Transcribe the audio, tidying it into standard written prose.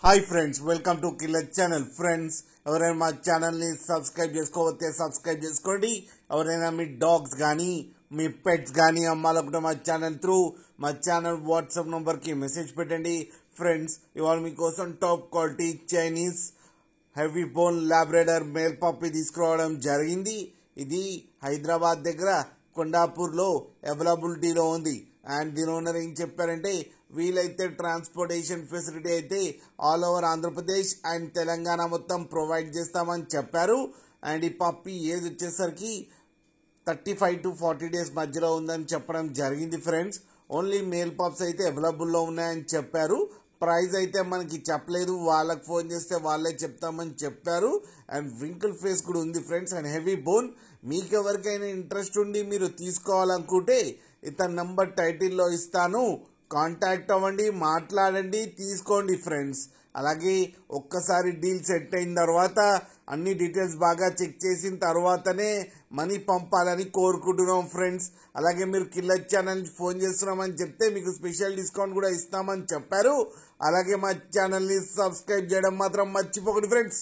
Hi friends, welcome to killer channel. Friends, ఎవరైనా మా ఛానల్ని సబ్స్క్రైబ్ చేసుకోకపోతే సబ్స్క్రైబ్ చేసుకోండి. ఎవరైనా మీ డాగ్స్ కానీ మీ పెట్స్ కానీ అమ్మాలనుకుంటే మా ఛానల్ వాట్సాప్ నెంబర్కి మెసేజ్ పెట్టండి. ఫ్రెండ్స్, ఇవాళ మీకోసం top quality Chinese heavy bone labrador male puppy తీసుకురావడం జరిగింది. ఇది హైదరాబాద్ దగ్గర కొండాపూర్లో అవైలబిలిటీలో ఉంది. అండ్ దీని ఓనర్ ఏం చెప్పారంటే, వీలైతే ట్రాన్స్పోర్టేషన్ ఫెసిలిటీ అయితే all over Andhra Pradesh and Telangana మొత్తం ప్రొవైడ్ చేస్తామని చెప్పారు. అండ్ ఈ పప్పి ఏజ్ వచ్చేసరికి 35 to 40 days మధ్యలో ఉందని చెప్పడం జరిగింది. ఫ్రెండ్స్, ఓన్లీ మేల్ పప్స్ అయితే అవైలబుల్లో ఉన్నాయని చెప్పారు. ప్రైస్ అయితే మనకి చెప్పలేదు, వాళ్ళకి ఫోన్ చేస్తే వాళ్ళే చెప్తామని చెప్పారు. అండ్ వింకిల్ ఫేస్ కూడా ఉంది ఫ్రెండ్స్, అండ్ హెవీ బోన్. మీకు ఎవరికైనా ఇంట్రెస్ట్ ఉండి మీరు తీసుకోవాలనుకుంటే ఇతని నంబర్ టైటిల్లో ఇస్తాను, కాంటాక్ట్ అవ్వండి, మాట్లాడండి, తీసుకోండి ఫ్రెండ్స్. అలాగే ఒక్కసారి డీల్ సెట్ అయిన తర్వాత అన్ని డీటెయిల్స్ బాగా చెక్ చేసిన తర్వాతనే మనీ పంపాలని కోరుకుంటున్నాం ఫ్రెండ్స్. అలాగే మీరు కిల్లర్ ఛానల్ ఫోన్ చేస్తున్నామని చెప్తే మీకు స్పెషల్ డిస్కౌంట్ కూడా ఇస్తామని చెప్పారు. అలాగే మా ఛానల్ని సబ్స్క్రైబ్ చేయడం మాత్రం మర్చిపోకండి ఫ్రెండ్స్.